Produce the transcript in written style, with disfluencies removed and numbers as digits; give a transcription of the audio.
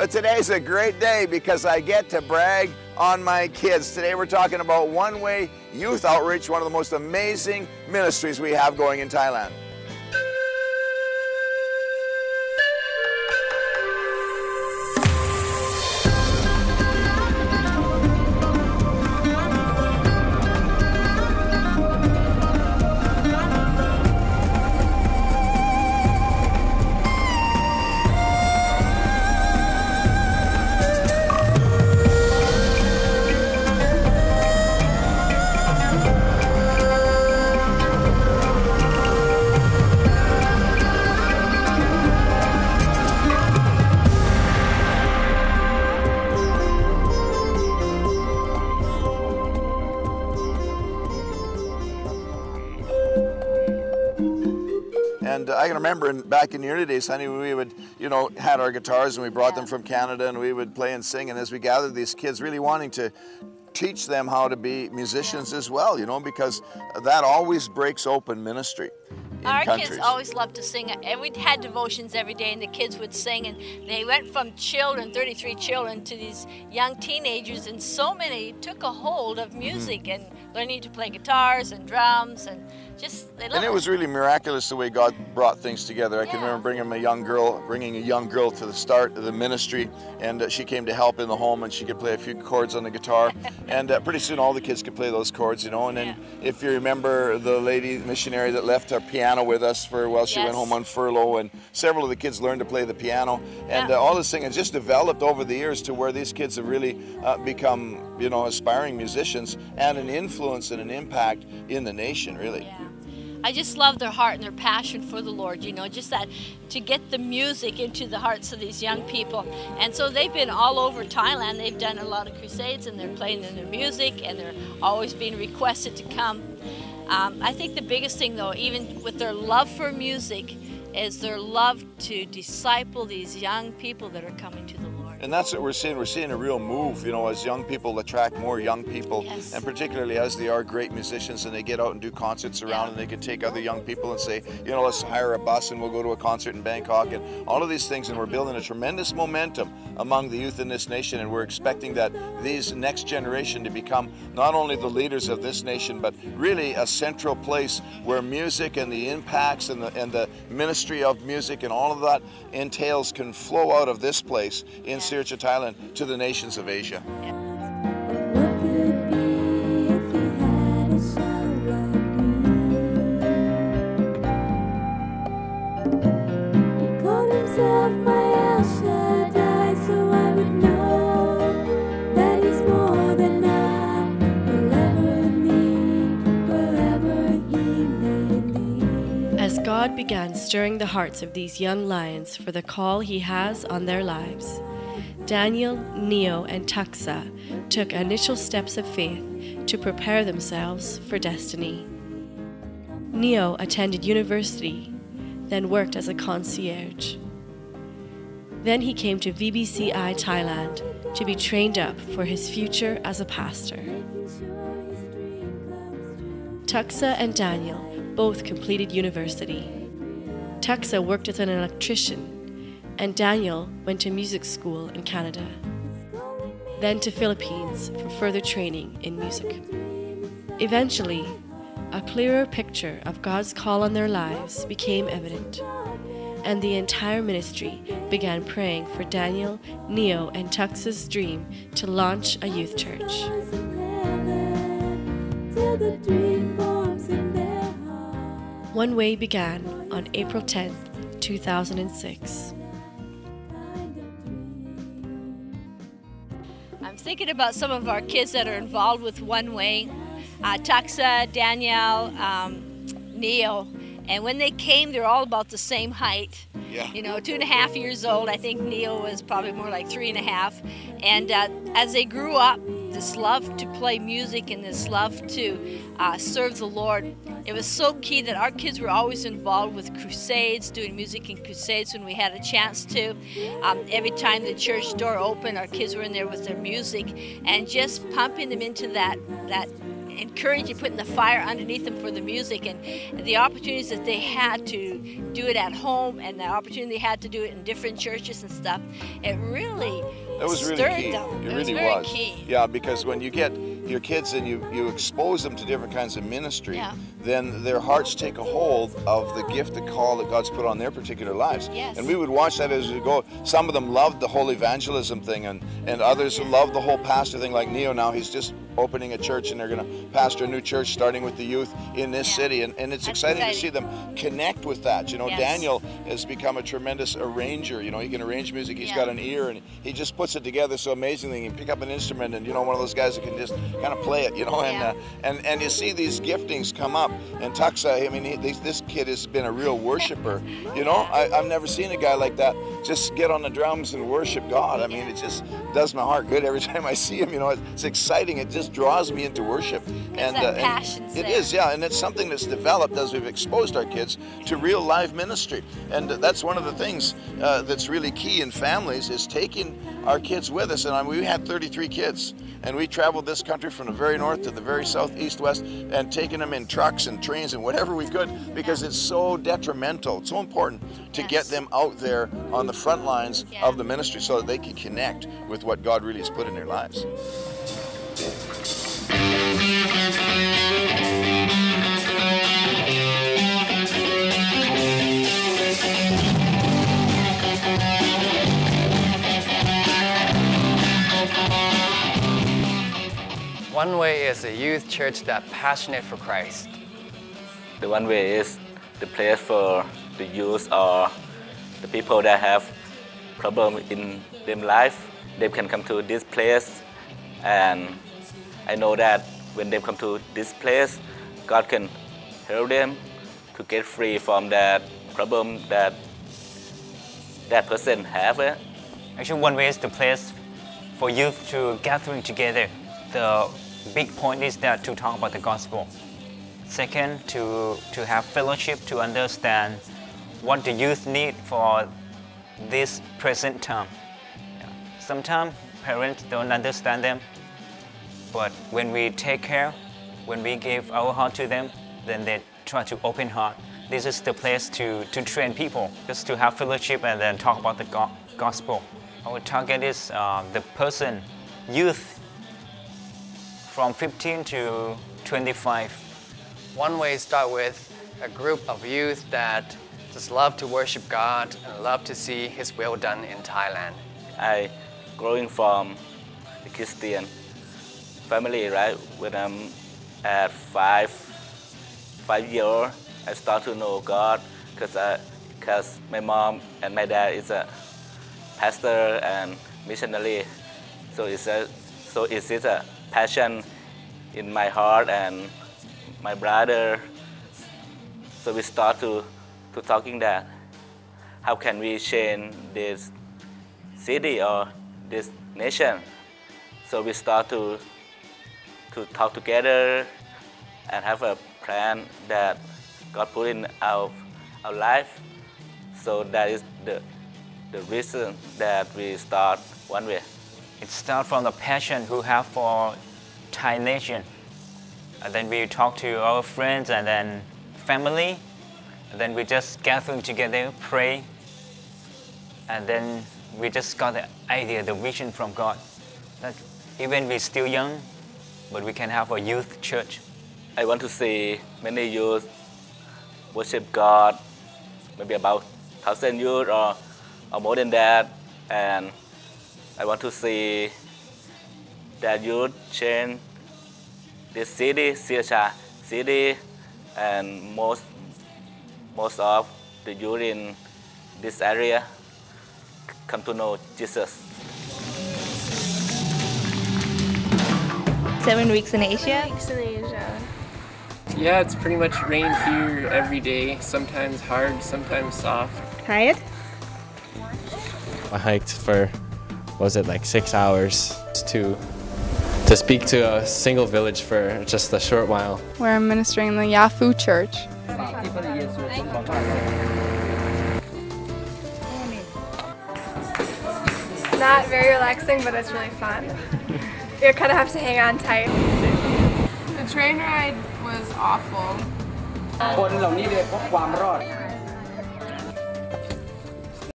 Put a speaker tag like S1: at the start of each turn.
S1: Today's a great day because I get to brag on my kids. Today we're talking about One Way Youth Outreach, one of the most amazing ministries we have going in Thailand. And I can remember back in the early days, honey, we would, had our guitars and we brought them from Canada and we would play and sing. And as we gathered these kids, really wanting to teach them how to be musicians as well, because that always breaks open ministry.
S2: Our kids always loved to sing, and we had devotions every day, and the kids would sing, and they went from children, 33 children, to these young teenagers, and so many took a hold of music and learning to play guitars and drums, and just they loved it.
S1: And it was really miraculous the way God brought things together. I can remember bringing a young girl to the start of the ministry, and she came to help in the home, and she could play a few chords on the guitar, and pretty soon all the kids could play those chords, and then if you remember the lady missionary that left her piano with us while she went home on furlough, and several of the kids learned to play the piano, and all this thing has just developed over the years to where these kids have really become, aspiring musicians and an influence and an impact in the nation, really.
S2: Yeah. I just love their heart and their passion for the Lord, just that to get the music into the hearts of these young people. And so they've been all over Thailand. They've done a lot of crusades, and they're playing in their music, and they're always being requested to come. I think the biggest thing, though, even with their love for music, is their love to disciple these young people that are coming to the Lord.
S1: And that's what we're seeing. We're seeing a real move, as young people attract more young people, and particularly as they are great musicians and they get out and do concerts around, and they can take other young people and say, let's hire a bus and we'll go to a concert in Bangkok, and all of these things, and we're building a tremendous momentum among the youth in this nation, and we're expecting that these next generation to become not only the leaders of this nation, but really a central place where music and the impacts and the ministry of music and all of that entails can flow out of this place in Sircha, Thailand, to the nations of Asia.
S3: As God began stirring the hearts of these young lions for the call He has on their lives, Daniel, Neo, and Taksa took initial steps of faith to prepare themselves for destiny. Neo attended university, then worked as a concierge. Then he came to VBCI Thailand to be trained up for his future as a pastor. Taksa and Daniel both completed university. Taksa worked as an electrician, and Daniel went to music school in Canada, then to Philippines for further training in music. Eventually, a clearer picture of God's call on their lives became evident, and the entire ministry began praying for Daniel, Neo, and Taksa's dream to launch a youth church. One Way began on April 10th, 2006.
S2: I'm thinking about some of our kids that are involved with One Way, Taksa, Danielle, Neo, and when they came, they're all about the same height.
S1: Yeah.
S2: 2.5 years old. I think Neo was probably more like 3.5. And as they grew up, this love to play music and this love to serve the Lord, it was so key that our kids were always involved with crusades, doing music in crusades when we had a chance to. Every time the church door opened, our kids were in there with their music and just pumping them into that encouraging, putting the fire underneath them for the music, and the opportunities that they had to do it at home and the opportunity they had to do it in different churches and stuff. It really
S1: It was really
S2: stirred
S1: key.
S2: them.
S1: It
S2: was
S1: really
S2: very
S1: was.
S2: key.
S1: Yeah, because when you get your kids and you expose them to different kinds of ministry,
S2: Yeah.
S1: then their hearts take a hold of the gift, the call that God's put on their particular lives.
S2: Yes.
S1: And we would watch that as we go. Some of them loved the whole evangelism thing, and others loved the whole pastor thing, like Neo now. He's just opening a church, and they're going to pastor a new church starting with the youth in this city. And it's
S2: That's
S1: exciting to see
S2: exciting.
S1: them connect with that. You know,
S2: Yes.
S1: Daniel has become a tremendous arranger. You know, he can arrange music. He's
S2: Yeah.
S1: got an ear, and he just puts it together so amazingly. He can pick up an instrument, and you know, one of those guys that can just kind of play it. You know,
S2: Yeah.
S1: and you see these giftings come up. And Tuxa, I mean, this kid has been a real worshiper. You know, I've never seen a guy like that just get on the drums and worship God. I mean, it just does my heart good every time I see him. You know, it's exciting. It just draws me into worship.
S2: There's that passion's
S1: it
S2: there.
S1: is, yeah, and it's something that's developed as we've exposed our kids to real live ministry. And that's one of the things that's really key in families is taking our kids with us. And I mean, we had 33 kids, and we traveled this country from the very north to the very south, east, west, and taking them in trucks and trains and whatever we could, because it's so detrimental. It's so important to get them out there on the front lines of the ministry so that they can connect with what God really has put in their lives.
S4: One Way is a youth church that's passionate for Christ.
S5: The One Way is the place for the youth or the people that have problems in their life. They can come to this place, and I know that when they come to this place, God can help them to get free from that problem that that person have.
S6: Actually, One Way is the place for youth to gathering together. The big point is that to talk about the gospel. Second, to have fellowship, to understand what the youth need for this present time. Sometimes parents don't understand them, but when we take care, when we give our heart to them, then they try to open heart. This is the place to train people, just to have fellowship and then talk about the gospel. Our target is the person, youth, from 15 to 25.
S4: One Way start with a group of youth that just love to worship God and love to see His will done in Thailand.
S5: I growing from the Christian family, right? When I'm at five years old, I start to know God because my mom and my dad is a pastor and missionary. So it's a passion in my heart and my brother. So we start to talking that how can we change this city or this nation. So we start to talk together and have a plan that God put in our life. So that is the reason that we start One Way.
S6: It starts from the passion we have for Thai nation. And then we talk to our friends and then family. And then we just gathering together, pray. And then we just got the idea, the vision from God. That even we're still young, but we can have a youth church.
S5: I want to see many youth worship God, maybe about 1,000 youth or more than that. And I want to see that youth change this city, Siacha city, and most of the youth in this area come to know Jesus.
S7: 7 weeks in Asia.
S8: Yeah, it's pretty much rain here every day, sometimes hard, sometimes soft.
S7: Tired?
S9: I hiked for, what was it, like 6 hours to speak to a single village for just a short while.
S10: Where I'm ministering in the Yafu Church.
S11: Not very relaxing, but it's really fun. You kind of have to hang on tight.
S10: The train ride was awful.